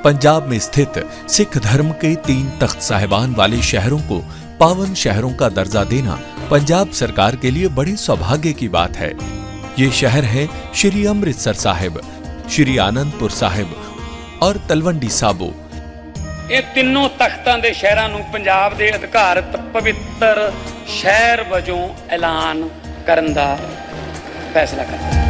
पंजाब में स्थित सिख धर्म के 3 तख्त साहिबान वाले शहरों को पावन शहरों का दर्जा देना पंजाब सरकार के लिए बड़े सौभाग्य की बात है। ये शहर है श्री अमृतसर साहिब, श्री आनंदपुर साहिब और तलवंडी साबो। ਇਹ ਤਿੰਨੋਂ ਤਖਤਾਂ ਦੇ ਸ਼ਹਿਰਾਂ ਨੂੰ ਪੰਜਾਬ ਦੇ ਅਧਿਕਾਰਤ ਪਵਿੱਤਰ ਸ਼ਹਿਰ ਵਜੋਂ ਐਲਾਨ ਕਰਨ ਦਾ ਫੈਸਲਾ ਕੀਤਾ।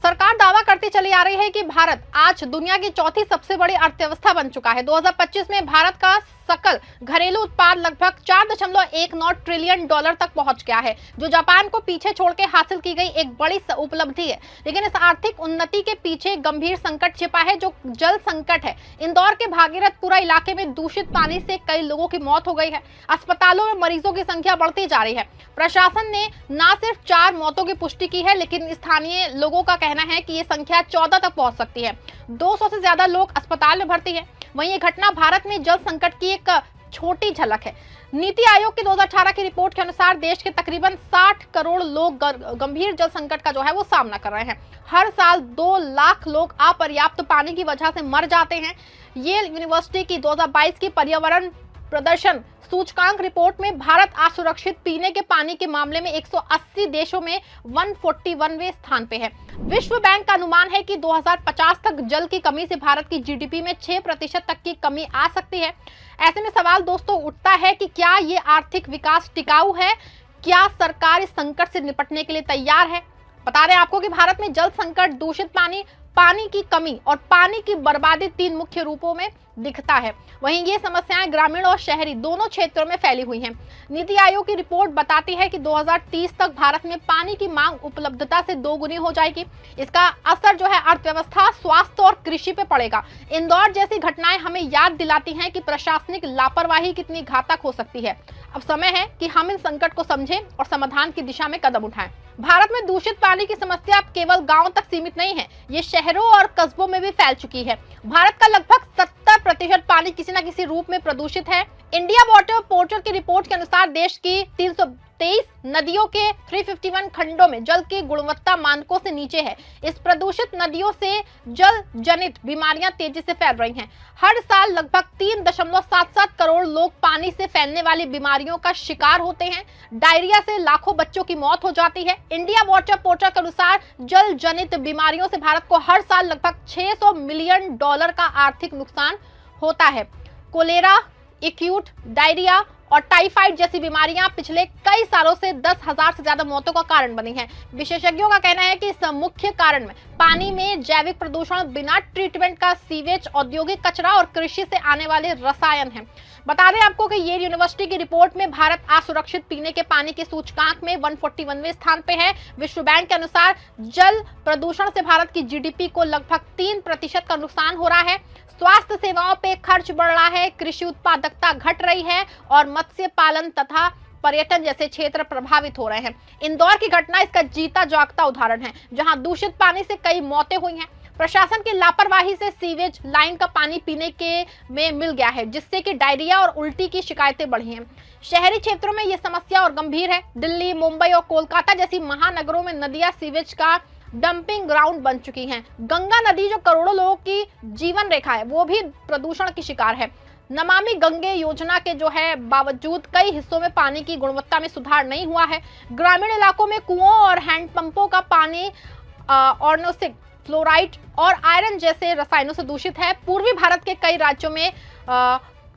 सरकार दावा करती चली आ रही है कि भारत आज दुनिया की चौथी सबसे बड़ी अर्थव्यवस्था बन चुका है। 2025 में भारत का सकल घरेलू उत्पाद लगभग 4.19 ट्रिलियन डॉलर तक पहुंच गया है, जो जापान को पीछे छोड़ के हासिल की गई एक बड़ी उपलब्धि है। लेकिन इस आर्थिक उन्नति के पीछे गंभीर संकट छिपा है, जो जल संकट है। इंदौर के भागीरथपुरा इलाके में दूषित पानी से कई लोगों की मौत हो गई है। अस्पतालों में मरीजों की संख्या बढ़ती जा रही है। प्रशासन ने न सिर्फ 4 मौतों की पुष्टि की है, लेकिन स्थानीय लोगों का कहना है कि ये संख्या 14 तक पहुंच सकती है। 200 से ज्यादा लोग अस्पताल में भर्ती है। वहीं ये घटना भारत में जल संकट की एक छोटी झलक है। नीति आयोग की 2018 की रिपोर्ट के अनुसार देश के तकरीबन 60 करोड़ लोग गंभीर जल संकट का जो है वो सामना कर रहे हैं। हर साल 2 लाख लोग अपर्याप्त पानी की वजह से मर जाते हैं। येल यूनिवर्सिटी की 2022 की पर्यावरण प्रदर्शन सूचकांक रिपोर्ट में भारत असुरक्षित पीने के पानी के मामले में 180 देशों में 141वें स्थान पे है। विश्व बैंक का अनुमान है कि 2050 तक जल की कमी से भारत की जीडीपी में 6% तक की कमी आ सकती है। ऐसे में सवाल दोस्तों उठता है कि क्या ये आर्थिक विकास टिकाऊ है? क्या सरकार इस संकट से निपटने के लिए तैयार है? बता रहे हैं आपको कि भारत में जल संकट, दूषित पानी, पानी की कमी और पानी की बर्बादी 3 मुख्य रूपों में दिखता है। वहीं ये समस्याएं ग्रामीण और शहरी दोनों क्षेत्रों में फैली हुई हैं। नीति आयोग की रिपोर्ट बताती है कि 2030 तक भारत में पानी की मांग उपलब्धता से 2 गुनी हो जाएगी। इसका असर जो है अर्थव्यवस्था, स्वास्थ्य और कृषि पे पड़ेगा। इंदौर जैसी घटनाएं हमें याद दिलाती हैं कि प्रशासनिक लापरवाही कितनी घातक हो सकती है। अब समय है कि हम इन संकट को समझें और समाधान की दिशा में कदम उठाएं। भारत में दूषित पानी की समस्या अब केवल गांव तक सीमित नहीं है, ये शहरों और कस्बों में भी फैल चुकी है। भारत का लगभग 70% पानी किसी न किसी रूप में प्रदूषित है। इंडिया वाटर पोर्टल की रिपोर्ट के अनुसार देश की 323 नदियों के 351 खंडों में जल की गुणवत्ता मानकों से नीचे है। इस प्रदूषित नदियों से जल जनित बीमारियां तेजी से फैल रही हैं। हर साल लगभग 3.77 करोड़ लोग पानी से फैलने वाली बीमारियों का शिकार होते हैं। डायरिया से लाखों बच्चों की मौत हो जाती है। इंडिया वाटर पोर्टल के अनुसार जल जनित बीमारियों से भारत को हर साल लगभग 600 मिलियन डॉलर का आर्थिक नुकसान होता है। कोलेरा, एक्यूट डायरिया और टाइफाइड जैसी बीमारियां पिछले कई सालों से 10,000 से ज्यादा मौतों का कारण बनी हैं। विशेषज्ञों का कहना है कि इस मुख्य कारण में पानी में जैविक प्रदूषण, बिना ट्रीटमेंट का सीवेज, औद्योगिक कचरा और कृषि से आने वाले रसायन हैं। बता दें आपको कि येल यूनिवर्सिटी की रिपोर्ट में भारत असुरक्षित पीने के पानी के सूचकांक में 141वें स्थान पे है। विश्व बैंक के अनुसार जल प्रदूषण से भारत की जीडीपी को लगभग 3% का नुकसान हो रहा है। स्वास्थ्य सेवाओं पे खर्च बढ़ रहा है, कृषि उत्पादकता घट रही है और मत्स्य पालन तथा पर्यटन जैसे क्षेत्र प्रभावित हो रहे हैं। इंदौर की घटना इसका जीता जागता उदाहरण है, जहां दूषित पानी से कई मौतें हुई हैं। प्रशासन की लापरवाही से सीवेज लाइन का पानी पीने के में मिल गया है, जिससे कि डायरिया और उल्टी की शिकायतें बढ़ी हैं। शहरी क्षेत्रों में यह समस्या और गंभीर है। दिल्ली, मुंबई और कोलकाता जैसी महानगरों में नदियां सीवेज का डंपिंग ग्राउंड बन चुकी हैं। गंगा नदी जो करोड़ों लोगों की जीवन रेखा है, वो भी प्रदूषण की शिकार है। नमामि गंगे योजना के जो है बावजूद कई हिस्सों में पानी की गुणवत्ता में सुधार नहीं हुआ है। ग्रामीण इलाकों में कुओं और हैंडपंपों का पानी ऑर्नोसिक, फ्लोराइड और आयरन जैसे रसायनों से दूषित है। पूर्वी भारत के कई राज्यों में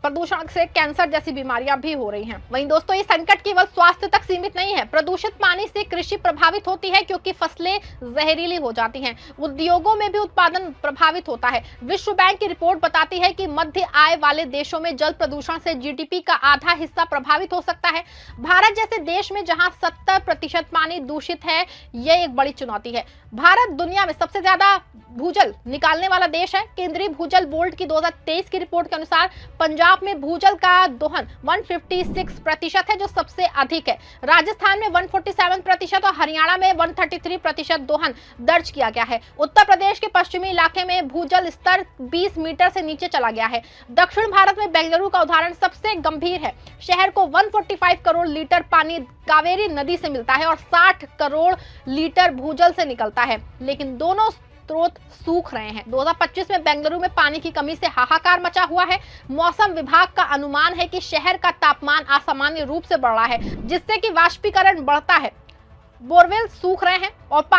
प्रदूषण से कैंसर जैसी बीमारियां भी हो रही हैं। वहीं दोस्तों ये संकट केवल स्वास्थ्य तक सीमित नहीं है। प्रदूषित पानी से कृषि प्रभावित होती है, क्योंकि फसलें जहरीली हो जाती हैं। उद्योगों में भी उत्पादन प्रभावित होता है। विश्व बैंक की रिपोर्ट बताती है कि मध्य आय वाले देशों में जल प्रदूषण से जीडीपी का आधा हिस्सा प्रभावित हो सकता है। भारत जैसे देश में जहां 70% पानी दूषित है, यह एक बड़ी चुनौती है। भारत दुनिया में सबसे ज्यादा भूजल निकालने वाला देश है। केंद्रीय भूजल बोर्ड की 2023 की रिपोर्ट के अनुसार पंजाब पंजाब में भूजल का दोहन 156% है, जो सबसे अधिक है। राजस्थान में 147% और हरियाणा में 133% दोहन दर्ज किया गया है। उत्तर प्रदेश के पश्चिमी इलाके में भूजल स्तर 20 मीटर से नीचे चला गया है। दक्षिण भारत में बेंगलुरु का उदाहरण सबसे गंभीर है। शहर को 145 करोड़ लीटर पानी कावेरी नदी से मिलता है और 60 करोड़ लीटर भूजल से निकलता है, लेकिन दोनों स्रोत सूख रहे हैं। 2025 में बेंगलुरु में पानी की कमी से हाहाकार मचा हुआ है। मौसम विभाग का अनुमान है कि शहर का तापमान असामान्य रूप से बढ़ रहा है, जिससे कि वाष्पीकरण बढ़ता है, बोरवेल सूख रहे हैं और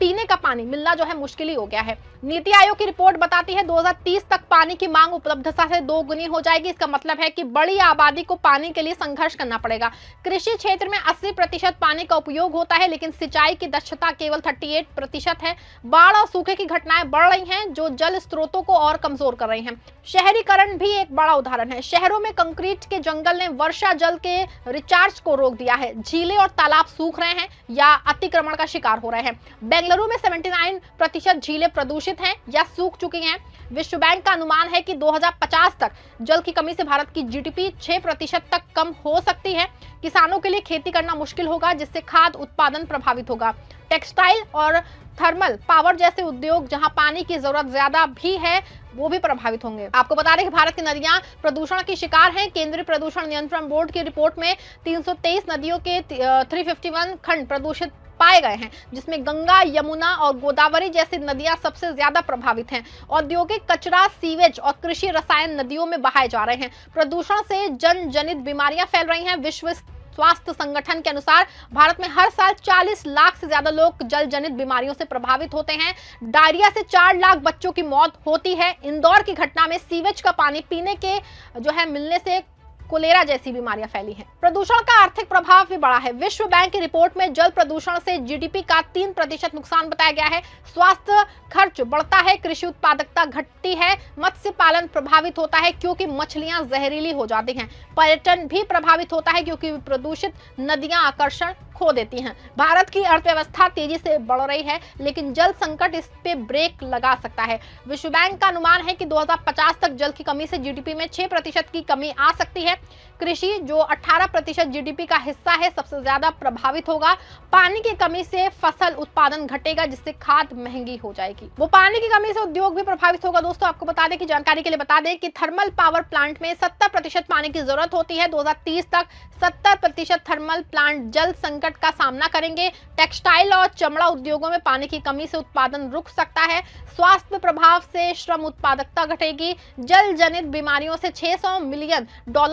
पीने का पानी मिलना जो है मुश्किल ही हो गया है। नीति आयोग की रिपोर्ट बताती है 2030 तक पानी की मांग उपलब्धता से 2 गुनी हो जाएगी। इसका मतलब है कि बड़ी आबादी को पानी के लिए संघर्ष करना पड़ेगा। कृषि क्षेत्र में 80% पानी का उपयोग होता है, लेकिन सिंचाई की दक्षता केवल 38% है। बाढ़ और सूखे की घटनाएं बढ़ रही हैं, जो जल स्रोतों को और कमजोर कर रही हैं। शहरीकरण भी एक बड़ा उदाहरण है। शहरों में कंक्रीट के जंगल ने वर्षा जल के रिचार्ज को रोक दिया है। झीलें और तालाब सूख रहे हैं या अतिक्रमण का शिकार हो रहे हैं। बेंगलुरु में 79% झीलें प्रदूषित हैं या सूख चुकी हैं। विश्व बैंक का अनुमान है कि 2050 तक जल की कमी से भारत की जीडीपी 6% तक कम हो सकती है। किसानों के लिए खेती करना मुश्किल होगा, जिससे खाद्य उत्पादन प्रभावित होगा। टेक्सटाइल और थर्मल पावर जैसे उद्योग, जहां पानी की जरूरत ज्यादा भी है, वो भी प्रभावित होंगे। आपको बता दें कि भारत की नदियां प्रदूषण की शिकार हैं। केंद्रीय प्रदूषण नियंत्रण बोर्ड की रिपोर्ट में 323 नदियों के 351 खंड प्रदूषित पाए गए हैं, जिसमें गंगा, यमुना और गोदावरी जैसी नदियां सबसे ज्यादा प्रभावित हैं। औद्योगिक कचरा, सीवेज और कृषि रसायन नदियों में बहाए जा रहे हैं। प्रदूषण से जन-जनित बीमारियां फैल रही हैं। विश्व स्वास्थ्य संगठन के अनुसार भारत में हर साल 40 लाख से ज्यादा लोग जल जनित बीमारियों से प्रभावित होते हैं। डायरिया से 4 लाख बच्चों की मौत होती है। इंदौर की घटना में सीवेज का पानी पीने के जो है मिलने से कोलेरा जैसी बीमारियां फैली हैं। प्रदूषण का आर्थिक प्रभाव भी बड़ा है। विश्व बैंक की रिपोर्ट में जल प्रदूषण से जीडीपी का 3% नुकसान बताया गया है। स्वास्थ्य खर्च बढ़ता है, कृषि उत्पादकता घटती है, मत्स्य पालन प्रभावित होता है क्योंकि मछलियां जहरीली हो जाती हैं। पर्यटन भी प्रभावित होता है क्योंकि प्रदूषित नदियां आकर्षण खो देती हैं। भारत की अर्थव्यवस्था तेजी से बढ़ रही है, लेकिन जल संकट इस पे ब्रेक लगा सकता है। विश्व बैंक का अनुमान है कि 2050 तक जल की कमी से जीडीपी में 6% की कमी आ सकती है। कृषि जो 18% जीडीपी का हिस्सा है, सबसे ज्यादा प्रभावित होगा। पानी की कमी से फसल उत्पादन घटेगा, जिससे खाद महंगी हो जाएगी। वो पानी की कमी से उद्योग भी प्रभावित होगा। दोस्तों, आपको बता दें कि जानकारी के लिए बता दें कि थर्मल पावर प्लांट में 70% पानी की जरूरत होती है। 2030 तक 70% थर्मल प्लांट जल संकट का सामना करेंगे। टेक्सटाइल और चमड़ा उद्योगों में पानी की कमी से उत्पादन रुक सकता है। स्वास्थ्य प्रभाव से श्रम उत्पादकता घटेगी। जल जनित बीमारियों से $600 मिलियन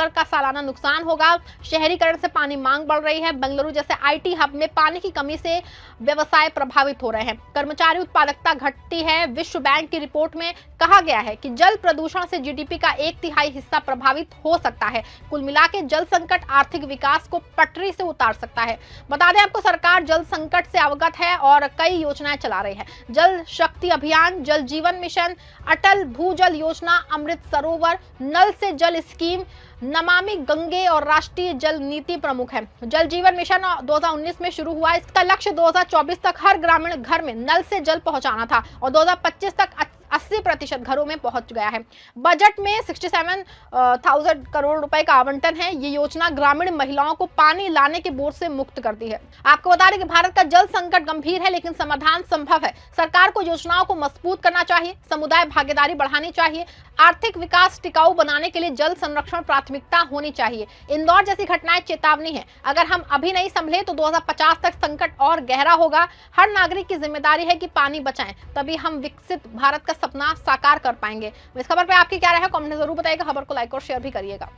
का सालाना नुकसान होगा। शहरीकरण से पानी मांग बढ़ रही है। बेंगलुरु जैसे आईटी हब में पानी की कमी से व्यवसाय प्रभावित हो रहे हैं। कर्मचारी उत्पादकता घटती है। विश्व बैंक की रिपोर्ट में कहा गया है कि जल प्रदूषण से जीडीपी का 1/3 हिस्सा प्रभावित हो सकता है। कुल मिलाकर जल संकट आर्थिक विकास को पटरी से उतार सकता है। बता दें आपको, सरकार जल संकट से अवगत है और कई योजनाएं चला रही है। जल शक्ति अभियान, जल जीवन मिशन, अटल भूजल योजना, अमृत सरोवर, नल से जल स्कीम, नमामि गंगे और राष्ट्रीय जल नीति प्रमुख है। जल जीवन मिशन 2019 में शुरू हुआ। इसका लक्ष्य 2024 तक हर ग्रामीण घर में नल से जल पहुंचाना था और 2025 तक 80% घरों में पहुंच गया है। बजट में 67,000 करोड़ रुपए का आवंटन है। ये योजना ग्रामीण महिलाओं को पानी लाने के बोझ से मुक्त करती है। आपको बता दें कि भारत का जल संकट गंभीर है, लेकिन समाधान संभव है। सरकार को योजनाओं को मजबूत करना चाहिए, समुदाय भागीदारी बढ़ानी चाहिए। आर्थिक विकास टिकाऊ बनाने के लिए जल संरक्षण प्राथमिकता होनी चाहिए। इंदौर जैसी घटनाएं चेतावनी है। अगर हम अभी नहीं संभले तो 2050 तक संकट और गहरा होगा। हर नागरिक की जिम्मेदारी है कि पानी बचाएं, तभी हम विकसित भारत का सपना साकार कर पाएंगे। इस खबर पे आपकी क्या राय है, कमेंट में जरूर बताइएगा। खबर को लाइक और शेयर भी करिएगा।